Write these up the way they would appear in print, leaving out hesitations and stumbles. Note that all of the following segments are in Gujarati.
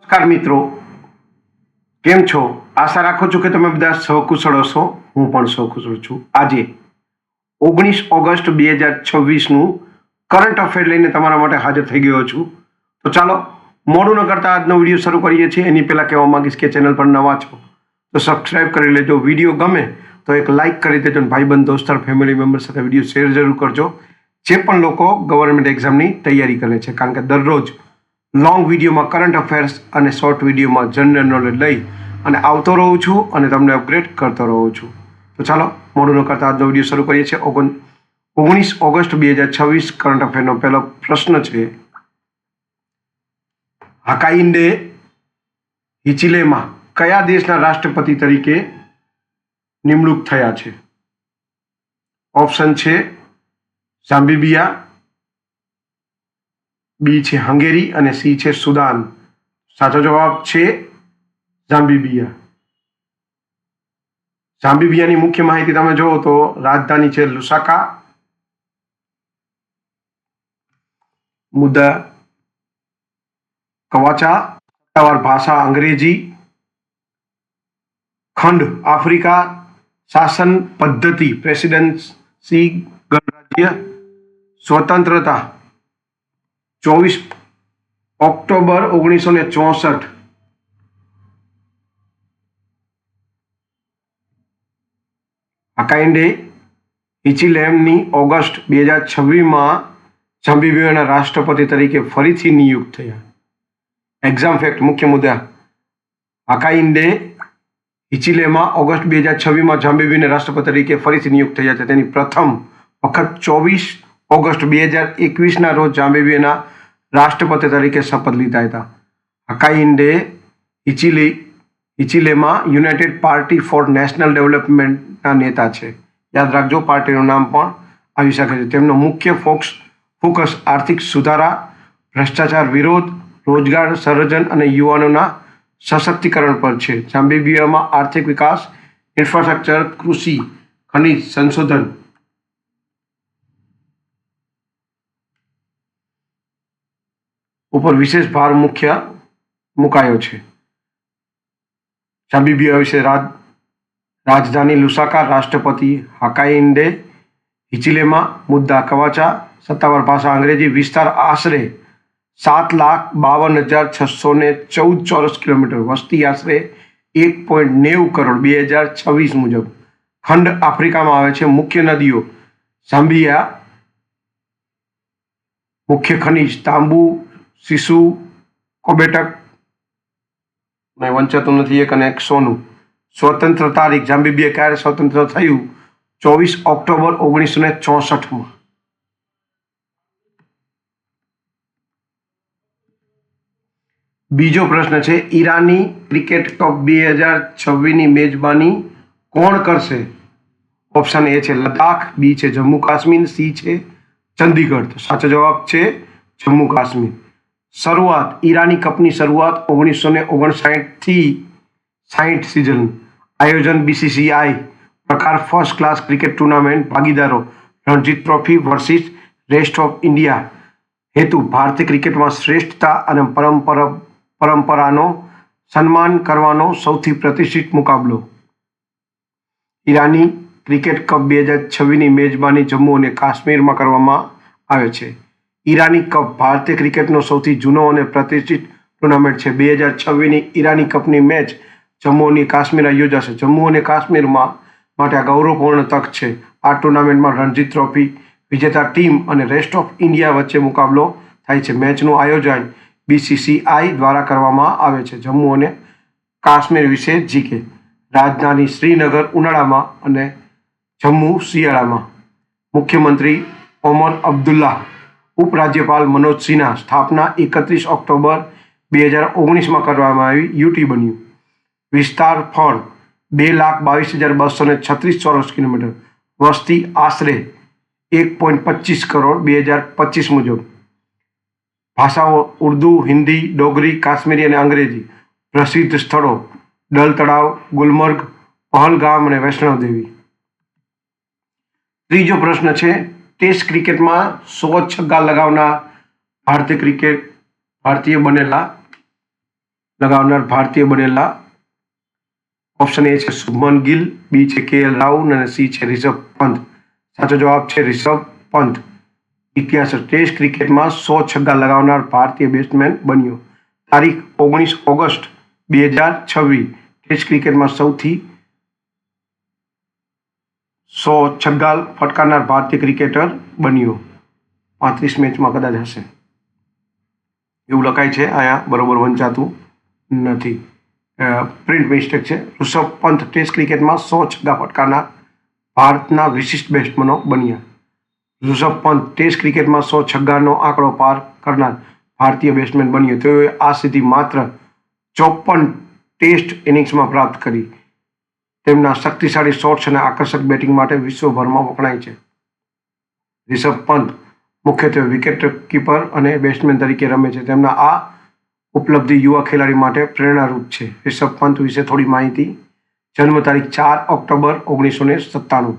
નમસ્કાર મિત્રો, કેમ છો? આશા રાખું છું કે તમે બધા સહકુશળ હશો. હું પણ સહકુશળ છું. આજે 19 ઓગસ્ટ 2026નું કરંટ અફેર લઈને તમારા માટે હાજર થઈ ગયો છું. તો ચાલો મોડું ન કરતા આજનો વિડીયો શરૂ કરીએ છીએ. એની પહેલાં કહેવા માંગીશ કે ચેનલ પર નવા છો તો સબસ્ક્રાઇબ કરી લેજો. વિડીયો ગમે તો એક લાઇક કરી દેજો. ભાઈબંધ, દોસ્તાર, ફેમિલી મેમ્બર સાથે વિડીયો શેર જરૂર કરજો. જે પણ લોકો ગવર્મેન્ટ એક્ઝામની તૈયારી કરે છે, કારણ કે દરરોજ લોંગ વિડીયોમાં કરંટ અફેર્સ અને શોર્ટ વિડીયોમાં જનરલ નોલેજ લઈ અને આવતો રહું છું અને તમને અપગ્રેડ કરતો રહું છું. તો ચાલો મોડું ન કરતા આજનો વિડીયો શરૂ કરીએ છીએ. 19 ઓગસ્ટ 2026 કરંટ અફેરનો પહેલો પ્રશ્ન છે. હકાઇન્ડે હિચિલેમાં કયા દેશના રાષ્ટ્રપતિ તરીકે નિમણૂક થયા છે? ઓપ્શન છે ઝામ્બિયા, બી છે હંગેરી અને સી છે સુદાન. સાચો જવાબ છે ઝામ્બિયા. ઝામ્બિયાની મુખ્ય માહિતી તમે જુઓ તો રાજધાની છે લુસાકા, મુદ્દા કવાચા, સત્તાવાર ભાષા અંગ્રેજી, ખંડ આફ્રિકા, શાસન પદ્ધતિ પ્રેસિડેન્સી ગણરાજ્ય, સ્વતંત્રતા 24 ઓક્ટોબર 1964. હકાઇન્ડે હિચિલેમની ઓગસ્ટ 2026માં ઝામ્બિયાના રાષ્ટ્રપતિ તરીકે ફરીથી નિયુક્ત થયા. એક્ઝામ ફેક્ટ મુખ્ય મુદ્દા: હકાઇન્ડે હિચિલેમાં ઓગસ્ટ 2026માં ઝામ્બિયાના રાષ્ટ્રપતિ તરીકે ફરીથી નિયુક્ત થયા છે. તેની પ્રથમ વખત 24 ઓગસ્ટ 2021ના રોજ ઝામ્બિયાના રાષ્ટ્રપતિ તરીકે શપથ લીધા હતા. હકાઇન્ડે હિચિલેમાં યુનાઇટેડ પાર્ટી ફોર નેશનલ ડેવલપમેન્ટના નેતા છે. યાદ રાખજો, પાર્ટીનું નામ પણ આવી શકે છે. તેમનો મુખ્ય ફોકસ આર્થિક સુધારા, ભ્રષ્ટાચાર વિરોધ, રોજગાર સર્જન અને યુવાનોના સશક્તિકરણ પર છે. ઝામ્બિયામાં આર્થિક વિકાસ, ઇન્ફ્રાસ્ટ્રક્ચર, કૃષિ, ખનિજ સંશોધન ઉપર વિશેષ ભાર મુકાયો છે. ઝામ્બિયા વિશે રાજધાની લુસાકા, રાષ્ટ્રપતિ હકાઇન્ડે હિચિલેમાં, મુદ્દા કવાચા, સત્તાવાર ભાષા અંગ્રેજી, વિસ્તાર આશરે 7,52,614 ચોરસ કિલોમીટર, વસ્તી આશરે 1.90 કરોડ 2026 મુજબ. ખંડ આફ્રિકામાં આવે છે. મુખ્ય નદીઓ ઝામ્બિયા, મુખ્ય ખનિજ તાંબુ, શિશુ, કોબેટક વંચાતું નથી એક, અને એક સોનું. સ્વતંત્ર તારીખ: ઝામ્બિયા ક્યારે સ્વતંત્ર થયું? 24 ઓક્ટોબર 1964માં. બીજો પ્રશ્ન છે, ઈરાની ક્રિકેટ કપ 2026ની મેજબાની કોણ કરશે? ઓપ્શન એ છે લદ્દાખ, બી છે જમ્મુ કાશ્મીર, સી છે ચંદીગઢ. સાચો જવાબ છે જમ્મુ કાશ્મીર. શરૂઆત: ઈરાની કપની શરૂઆત 1959થી 60 સિઝન. આયોજન BCCI. પ્રકાર ફર્સ્ટ ક્લાસ ક્રિકેટ ટુર્નામેન્ટ. ભાગીદારો Ranji trophy versus rest of India. હેતુ ભારતીય ક્રિકેટમાં શ્રેષ્ઠતા અને પરંપરાનો સન્માન કરવાનો સૌથી પ્રતિષ્ઠિત મુકાબલો. ઈરાની ક્રિકેટ કપ 2026ની મેજબાની જમ્મુ અને કાશ્મીરમાં કરવામાં આવે છે. ઈરાની કપ ભારતીય ક્રિકેટનો સૌથી જૂનો અને પ્રતિષ્ઠિત ટુર્નામેન્ટ છે. 2026ની ઈરાની કપની મેચ જમ્મુ અને કાશ્મીરમાં યોજાશે. જમ્મુ અને કાશ્મીરમાં માટે આ ગૌરવપૂર્ણ તક છે. આ ટુર્નામેન્ટમાં રણજી ટ્રોફી વિજેતા ટીમ અને રેસ્ટ ઓફ ઇન્ડિયા વચ્ચે મુકાબલો થાય છે. મેચનું આયોજન BCCI દ્વારા કરવામાં આવે છે. જમ્મુ અને કાશ્મીર વિશે જીકે: રાજધાની શ્રીનગર ઉનાળામાં અને જમ્મુ શિયાળામાં. મુખ્યમંત્રી ઓમર અબ્દુલ્લા. ઉપરાજ્યપાલ મનોજ સિન્હા. સ્થાપના 31 ઓક્ટોબર 2019માં કરવામાં આવી. UT બન્યું. વિસ્તારફળ 2,22,236 ચોરસ કિલોમીટર. વસ્તી આશરે 1.25 કરોડ 2025 મુજબ. ભાષાઓ ઉર્દુ, હિન્દી, ડોગરી, કાશ્મીરી અને અંગ્રેજી. પ્રસિદ્ધ સ્થળો ડલ તળાવ, ગુલમર્ગ, પહલગામ અને વૈષ્ણોદેવી. ત્રીજો પ્રશ્ન છે, ટેસ્ટ ક્રિકેટમાં 100 છગ્ગા લગાવનાર ભારતીય બનેલા લગાવનાર ભારતીય બનેલા ઓપ્શન એ છે શુભમન ગિલ, બી છે KL રાહુલ અને સી છે રિષભ પંત. સાચો જવાબ છે રિષભ પંત. ઇતિહાસ ટેસ્ટ ક્રિકેટમાં 100 છગ્ગા લગાવનાર ભારતીય બેટ્સમેન બન્યો. તારીખ 19 ઓગસ્ટ 2026. ટેસ્ટ ક્રિકેટમાં સૌથી 100 છગ્ગા ફટકારનાર ભારતીય ક્રિકેટર બન્યો. 35 મેચમાં કદાચ હશે એવું લખાય છે અહીંયા, બરોબર વંચાતું નથી, પ્રિન્ટ મિસ્ટેક છે. ઋષભ પંત ટેસ્ટ ક્રિકેટમાં 100 છગ્ગા ફટકારનાર ભારતના વિશિષ્ટ બેટ્સમેનો બન્યા. ઋષભ પંત ટેસ્ટ ક્રિકેટમાં 100 છગ્ગાનો આંકડો પાર કરનાર ભારતીય બેટ્સમેન બન્યો. તેઓએ આ સિદ્ધિ માત્ર 54 ટેસ્ટ ઇનિંગ્સમાં પ્રાપ્ત કરી. તેમના શક્તિશાળી શોટ્સ અને આકર્ષક બેટિંગ માટે વિશ્વભરમાં વખણાય છે. રિષભ પંત મુખ્યત્વે વિકેટ કીપર અને બેટ્સમેન તરીકે રમે છે. તેમના આ ઉપલબ્ધિ યુવા ખેલાડી માટે પ્રેરણારૂપ છે. રિષભ પંત વિશે થોડી માહિતી. જન્મ તારીખ 4 ઓક્ટોબર 1997.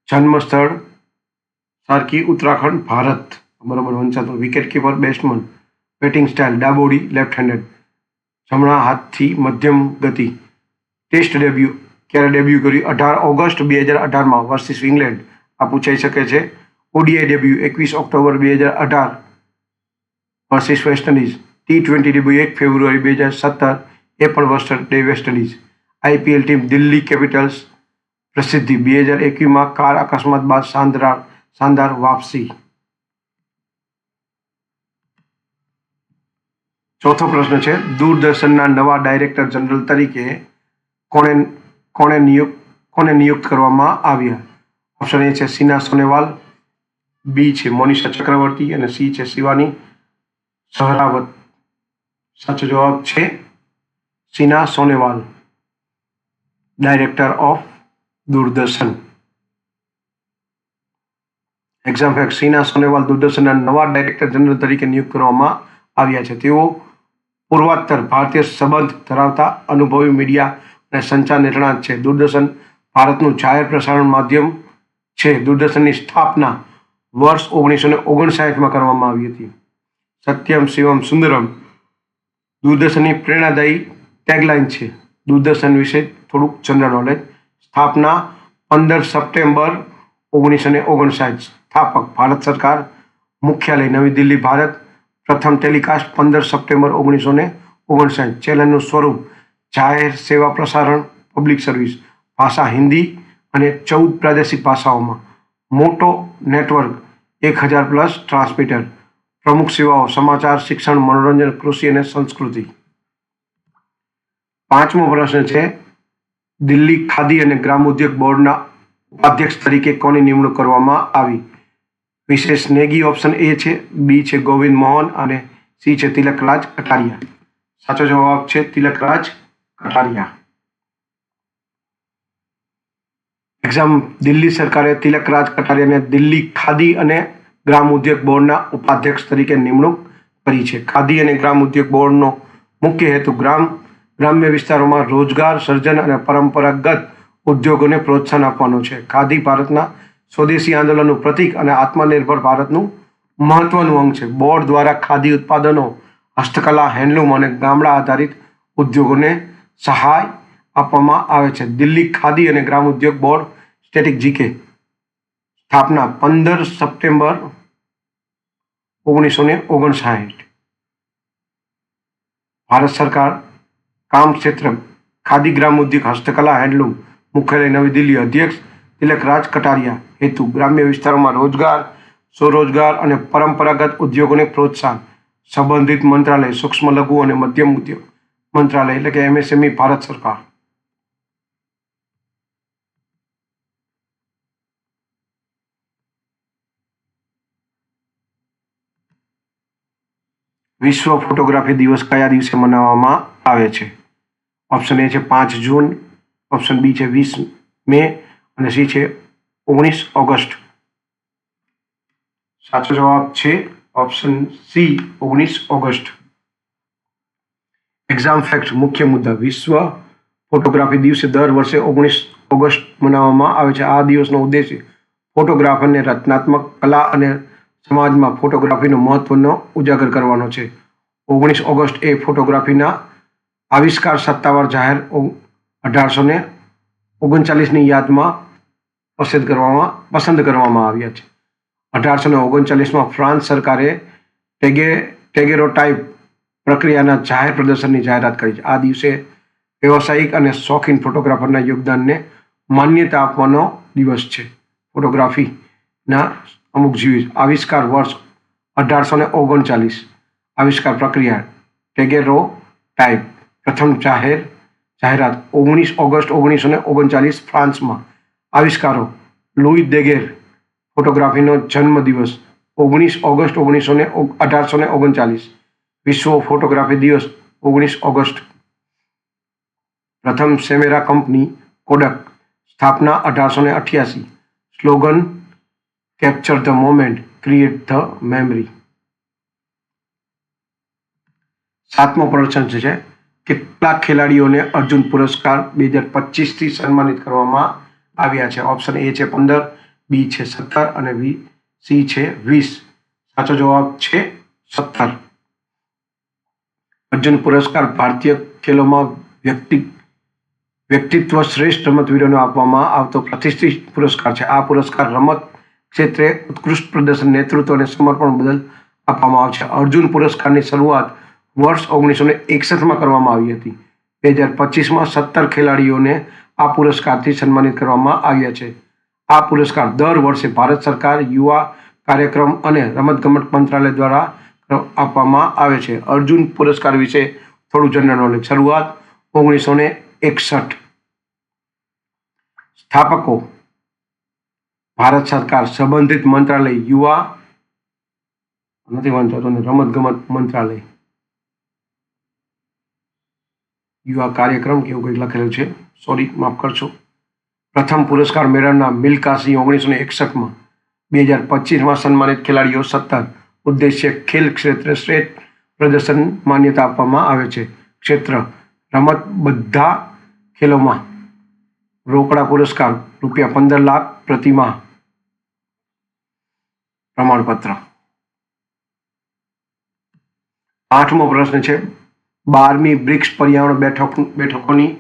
જન્મ સ્થળ સાર્કી, ઉત્તરાખંડ, ભારત. બરોબર વંચાતું. Wicket keeper, batsman. Batting style ડાબોડી, લેફ્ટ હેન્ડેડ, જમણા હાથથી મધ્યમ ગતિ. ટેસ્ટ ડેબ્યુ ક્યારે ડેબ્યુ કર્યું? 18 ઓગસ્ટ 2018 વર્સિસ ઇંગ્લેન્ડ. આ પૂછાઈ શકે છે. ODI debut 21 October 2018 versus West Indies. T20 debut 1 ફેબ્રુઆરી 2017, એ પણ West Indies. IPL team Delhi Capitals. પ્રસિદ્ધિ 2021 કાર અકસ્માત બાદ શાનદાર વાપસી. ચોથો પ્રશ્ન છે દૂરદર્શનના નવા ડાયરેક્ટર જનરલ તરીકે કોને નિયુક્ત કરવામાં આવ્યા? ઓપ્શન એ છે સિના સોનેવાલ, બી છે મોનિષા ચક્રવર્તી અને સી છે શિવાની સહરાવત. સાચો જવાબ છે Sina Sonewal, director of Doordarshan. Exam fact. Sina Sonewal દૂરદર્શનના નવા ડાયરેક્ટર જનરલ તરીકે નિયુક્ત કરવામાં આવ્યા છે. તેઓ પૂર્વોત્તર ભારતીય સંબંધ ધરાવતા અનુભવી મીડિયા અને સંચાર નિષ્ણાત છે. દૂરદર્શન ભારતનું જાહેર પ્રસારણ માધ્યમ છે. દૂરદર્શનની સ્થાપના વર્ષ 1959 કરવામાં આવી હતી. સત્યમ શિવમ સુંદરમ દૂરદર્શનની પ્રેરણાદાયી ટેગલાઇન છે. દૂરદર્શન વિશે થોડુંક જનરલ નોલેજ. સ્થાપના 15 સપ્ટેમ્બર 1959. સ્થાપક ભારત સરકાર. મુખ્યાલય નવી દિલ્હી, ભારત. પ્રથમ ટેલિકાસ્ટ 15 સપ્ટેમ્બર 1959. ચેનલનું સ્વરૂપ જાહેર સેવા પ્રસારણ, પબ્લિક સર્વિસ. ભાષા હિન્દી અને 14 પ્રાદેશિક ભાષાઓમાં. મોટો નેટવર્ક 1000+ ટ્રાન્સમીટર. પ્રમુખ સેવાઓ સમાચાર, શિક્ષણ, મનોરંજન, કૃષિ અને સંસ્કૃતિ. પાંચમો પ્રશ્ન છે દિલ્હી ખાદી અને ગ્રામોદ્યોગ બોર્ડના ઉપાધ્યક્ષ તરીકે કોની નિમણૂક કરવામાં આવી? વિશેષ નેગી. ઓપ્શન એ છે, બી છે ગોવિંદ મોહન અને સી છે તિલકરાજ કટારિયા. સાચો જવાબ છે તિલકરાજ કટારિયા. એક્ઝામ. દિલ્હી સરકારે તિલકરાજ કટારિયાને દિલ્હી ખાદી અને ગ્રામ ઉદ્યોગ બોર્ડના ઉપાધ્યક્ષ તરીકે નિમણૂક કરી છે. ખાદી અને ગ્રામ ઉદ્યોગ બોર્ડનો મુખ્ય હેતુ ગ્રામ્ય વિસ્તારોમાં રોજગાર સર્જન અને પરંપરાગત ઉદ્યોગોને પ્રોત્સાહન આપવાનો છે. ખાદી ભારતના સ્વદેશી આંદોલનનું પ્રતીક અને આત્મનિર્ભર ભારતનું મહત્વનું અંગ છે. બોર્ડ દ્વારા ખાદી ઉત્પાદનો, હસ્તકલા, હેન્ડલૂમ અને ગામડા આધારિત ઉદ્યોગોને સહાય આપવામાં આવે છે. દિલ્હી ખાદી અને ગ્રામ ઉદ્યોગ બોર્ડ સ્ટેટિક જીકે. સ્થાપના 15 સપ્ટેમ્બર 1959. ભારત સરકાર. કામ ક્ષેત્ર ખાદી, ગ્રામ ઉદ્યોગ, હસ્તકલા, હેન્ડલૂમ. મુખ્યાલય નવી દિલ્હી. અધ્યક્ષ તિલકરાજ કટારિયા. હેતુ ગ્રામ્ય વિસ્તારોમાં રોજગાર, સ્વરોજગાર અને પરંપરાગત ઉદ્યોગોને પ્રોત્સાહન. સંબંધિત મંત્રાલય સૂક્ષ્મ, લઘુ અને મધ્યમ ઉદ્યોગ મંત્રાલય એટલે કે MSME, ભારત સરકાર. વિશ્વ ફોટોગ્રાફી દિવસ કયા દિવસે મનાવવામાં આવે છે? ઓપ્શન એ છે 5 જૂન, ઓપ્શન બી છે 20 મે અને સી છે 19 ઓગસ્ટ. સાચો જવાબ છે option C 19 August. Exam fact. મુખ્ય મુદ્દા. વિશ્વ ફોટોગ્રાફી દિવસે દર વર્ષે 19 ઓગસ્ટ મનાવવામાં આવે છે. આ દિવસનો ઉદ્દેશ્ય ફોટોગ્રાફરને રચનાત્મક કલા અને સમાજમાં ફોટોગ્રાફીનો મહત્વનો ઉજાગર કરવાનો છે. 19 ઓગસ્ટ એ ફોટોગ્રાફીના આવિષ્કાર સત્તાવાર જાહેર 1839ની યાદમાં પસંદ કરવામાં આવ્યા છે. 1839માં ફ્રાન્સ સરકારે ટેગેરોટાઇપ પ્રક્રિયાના જાહેર પ્રદર્શનની જાહેરાત કરી છે. આ દિવસે વ્યવસાયિક અને શોખીન ફોટોગ્રાફરના યોગદાનને માન્યતા આપવાનો દિવસ છે. ફોટોગ્રાફીના અમુક જીવ આવિષ્કાર વર્ષ 1839. આવિષ્કાર પ્રક્રિયા ટેગેરોટાઇપ પ્રથમ જાહેરાત 19 ઓગસ્ટ 1939 ફ્રાન્સમાં. આવિષ્કારો લુઈ દેગેર ફોટોગ્રાફીનો જન્મદિવસ 19 ઓગસ્ટ 1839. વિશ્વ ફોટોગ્રાફી દિવસ 19 ઓગસ્ટ. પ્રથમ સેમેરા કંપની કોડક સ્થાપના 1888. Slogan capture the moment, create the memory. 7મો પ્રશ્ન છે, કેટલાક ખેલાડીઓને અર્જુન પુરસ્કાર 2025થી સન્માનિત કરવામાં આવ્યા છે? ઓપ્શન એ છે 15, બી છે 17 અને સી છે 20. સાચો જવાબ છે 17. અર્જુન પુરસ્કાર ભારતીય ખેલોમાં વ્યક્તિત્વ શ્રેષ્ઠ રમતવીરોને આપવામાં આવતો પ્રતિષ્ઠિત પુરસ્કાર છે. આ પુરસ્કાર રમત ક્ષેત્રે ઉત્કૃષ્ટ પ્રદર્શન, નેતૃત્વ અને સમર્પણ બદલ આપવામાં આવે છે. અર્જુન પુરસ્કારની શરૂઆત વર્ષ 1961માં કરવામાં આવી હતી. 2025માં 17 ખેલાડીઓને આ પુરસ્કારથી સન્માનિત કરવામાં આવ્યા છે. આ પુરસ્કાર દર વર્ષે ભારત સરકાર, યુવા કાર્યક્રમ અને રમતગમત મંત્રાલય દ્વારા આપવામાં આવે છે. અર્જુન પુરસ્કાર વિશે થોડું જનરલ નોલેજ. શરૂઆત 1961. સ્થાપકો ભારત સરકાર, સંબંધિત મંત્રાલય યુવા નથી વાંચતો ને રમતગમત મંત્રાલય, યુવા કાર્યક્રમ કે એવું કંઈક લખેલું છે, સોરી માફ કરશો. પ્રથમ પુરસ્કાર મેળવનાર મિલ્ખા સિંહ 1961માં. 2025માં સન્માનિત ખેલાડીઓ 17. ઉદ્દેશ્ય ખેલ ક્ષેત્રે શ્રેષ્ઠ પ્રદર્શન માન્યતા આપવામાં આવે છે. ક્ષેત્ર રમત બધા ખેલોમાં. રોકડા પુરસ્કાર ₹15 લાખ પ્રતિમાહ. પ્રમાણપત્ર. 8મો પ્રશ્ન છે, 12મી બ્રિક્સ પર્યાવરણ બેઠકોની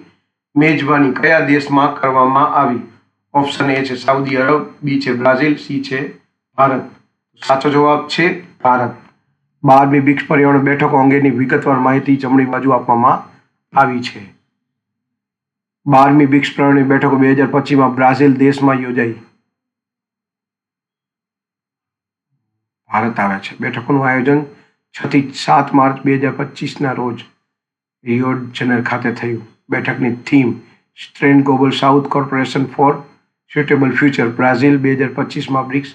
મેજબાની કયા દેશમાં કરવામાં આવી? ઓપ્શન એ છે સાઉદી અરબ, બી છે બ્રાઝિલ, સી છે ભારત. સાચો જવાબ છે ભારત. 12મી બ્રિક્સ પર્યાવરણ બેઠકો અંગેની વિગતવાર માહિતી જમણી બાજુ આપવામાં આવી છે. 12મી બ્રિક્સ પર્યાવરણ બેઠકો 2025માં બ્રાઝિલ દેશમાં યોજાઈ. ભારત આવે છે. બેઠકોનું આયોજન 6 થી 7 માર્ચ 2025ના રોજ રિયો જેનેરો ખાતે થયું. બેઠકની theme strand global south corporation for suitable future. Brazil 2025માં બ્રિક્સ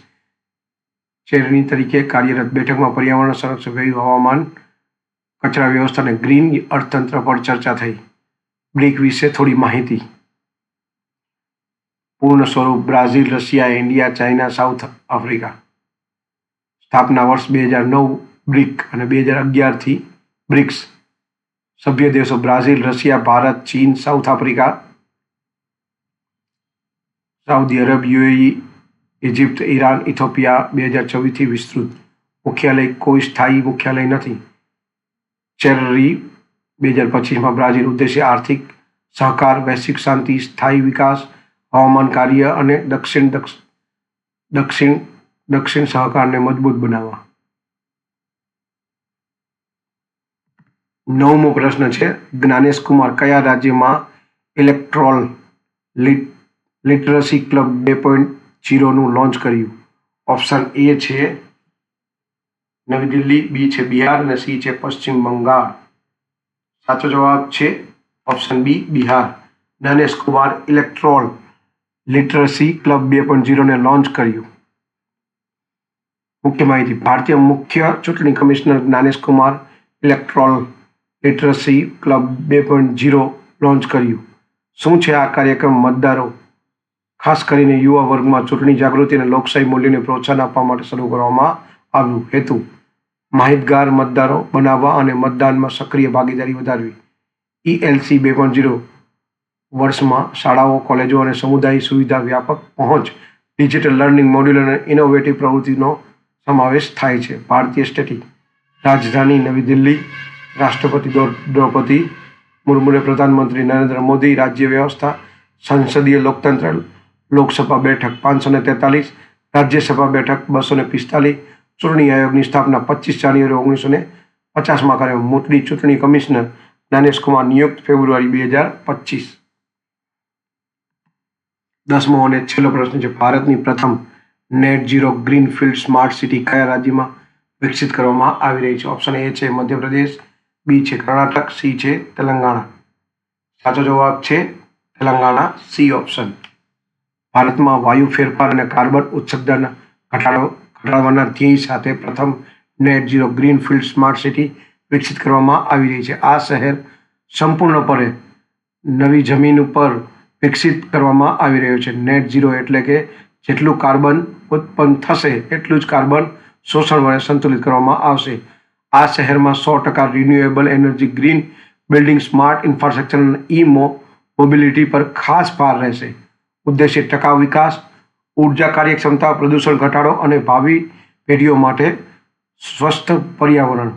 ચેરની તરીકે કાર્યરત. બેઠકમાં પર્યાવરણ સંરક્ષણ, હવામાન, કચરા વ્યવસ્થા અને ગ્રીન અર્થતંત્ર પર ચર્ચા થઈ. બ્રિક વિશે થોડી માહિતી. પૂર્ણ સ્વરૂપ Brazil, Russia, India, China, south Africa. સ્થાપના વર્ષ 2009 બ્રિક અને 2011થી બ્રિક્સ. સભ્ય દેશો બ્રાઝિલ, રશિયા, ભારત, ચીન, South Africa, Saudi Arab, UAE, Egypt, Iran, Ethiopia. 2024થી વિસ્તૃત. મુખ્યાલય કોઈ સ્થાયી મુખ્યાલય નથી. ચેરરી 2025માં બ્રાઝિલ. ઉદ્દેશ્ય આર્થિક સહકાર, વૈશ્વિક શાંતિ, સ્થાયી વિકાસ, હવામાન કાર્ય અને દક્ષિણ સહકારને મજબૂત બનાવવા. 9મો પ્રશ્ન છે, જ્ઞાનેશ કુમાર કયા રાજ્યમાં ઇલેક્ટ્રોલ લિટરસી ક્લબ 2.0નું લોન્ચ કર્યું? ઓપ્શન એ છે નવી દિલ્હી, બી છે બિહાર અને સી છે પશ્ચિમ બંગાળ. સાચો જવાબ છે option B Bihar. Gyanesh Kumar electoral literacy club 2.0ને લોન્ચ કર્યું. મુખ્ય માહિતી. ભારતીય મુખ્ય ચૂંટણી commissioner Gyanesh Kumar electoral literacy club 2.0 launch કર્યું. શું છે આ કાર્યક્રમ? મતદારો, ખાસ કરીને યુવા વર્ગમાં ચૂંટણી જાગૃતિ અને લોકશાહી મૂલ્યોને પ્રોત્સાહન આપવા માટે શરૂ કરવામાં આવ્યું. હેતુ માહિતગાર મતદારો બનાવવા અને મતદાનમાં સક્રિય ભાગીદારી વધારવી. ELC 2.0 વર્ષમાં શાળાઓ, કોલેજો અને સમુદાય સુવિધા, વ્યાપક પહોંચ, ડિજિટલ લર્નિંગ મોડ્યુલ અને ઇનોવેટિવ પ્રવૃત્તિનો સમાવેશ થાય છે. ભારતીય સ્ટેટિક રાજધાની નવી દિલ્હી. રાષ્ટ્રપતિ દ્રૌપદી મુર્મુને પ્રધાનમંત્રી નરેન્દ્ર મોદી, રાજ્ય વ્યવસ્થા, સંસદીય લોકતંત્ર, લોકસભા બેઠક 543, રાજ્યસભા બેઠક 245, ચૂંટણી આયોગની સ્થાપના 25 જાન્યુઆરી 1950 કર્યો. મોટની ચૂંટણી કમિશનર જ્ઞાનેશ કુમાર નિયુક્ત ફેબ્રુઆરી 2025. 10મો અને છેલ્લો પ્રશ્ન છે, ભારતની પ્રથમ net zero greenfield smart city કયા રાજ્યમાં વિકસિત કરવામાં આવી રહી છે? ઓપ્શન એ છે મધ્યપ્રદેશ, બી છે કર્ણાટક, સી છે તેલંગાણા. સાચો જવાબ છે તેલંગાણા, સી ઓપ્શન. ભારતમાં વાયુ ફેરફાર અને કાર્બન ઉત્સર્જન ઘટાડવાના ધ્યેય સાથે પ્રથમ net zero greenfield smart city વિકસિત કરવામાં આવી રહી છે. આ શહેર સંપૂર્ણપણે નવી જમીન ઉપર વિકસિત કરવામાં આવી રહ્યો છે. નેટ ઝીરો એટલે કે જેટલું કાર્બન ઉત્પન્ન થશે એટલું જ કાર્બન શોષણ વડે સંતુલિત કરવામાં આવશે. આ શહેરમાં 100% renewable energy, green building, smart infrastructure અને મોબિલિટી પર ખાસ ભાર રહેશે. ઉદ્દેશ્ય ટકાઉ વિકાસ, ઉર્જા કાર્યક્ષમતા, પ્રદૂષણ ઘટાડો અને ભાવિ પેઢીઓ માટે સ્વસ્થ પર્યાવરણ.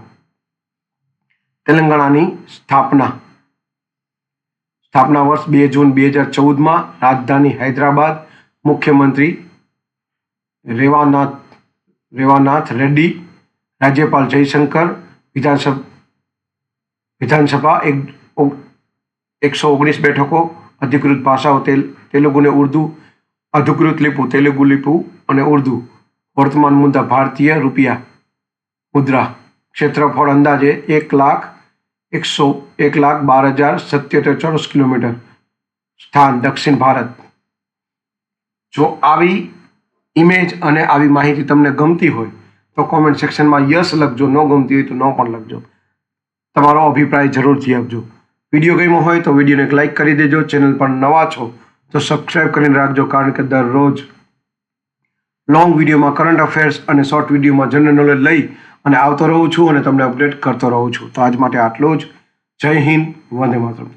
તેલંગાણાની સ્થાપના વર્ષ 2 જૂન 2014. રાજધાની હૈદરાબાદ. મુખ્યમંત્રી રેવાનાથ રેડ્ડી. રાજ્યપાલ જયશંકર. વિધાનસભા 119 બેઠકો. અધિકૃત ભાષાઓ તેલુગુ ને ઉર્દુ. અધિકૃત લિપિ તેલુગુ લિપિ અને ઉર્દુ. વર્તમાન મુદ્રા ભારતીય રૂપિયા મુદ્રા. ક્ષેત્રફળ અંદાજે 1,12,077 ચોરસ કિલોમીટર. સ્થાન દક્ષિણ ભારત. જો આવી ઇમેજ અને આવી માહિતી તમને ગમતી હોય તો કોમેન્ટ સેક્શનમાં યસ લખજો, ન ગમતી હોય તો ન પણ લખજો. તમારો અભિપ્રાય જરૂરથી આપજો. વિડીયો ગમ્યો હોય તો વિડીયોને એક લાઇક કરી દેજો. ચેનલ પર નવા છો તો સબસ્ક્રાઇબ કરીને રાખજો, કારણ કે દરરોજ લોંગ વિડીયોમાં કરંટ અફેર્સ અને શોર્ટ વિડીયોમાં જનરલ નોલેજ લઈ અને આવતો રહું છું અને તમને અપડેટ કરતો રહું છું. તો આજ માટે આટલું જ. જય હિન્દ, વંદે માતરમ.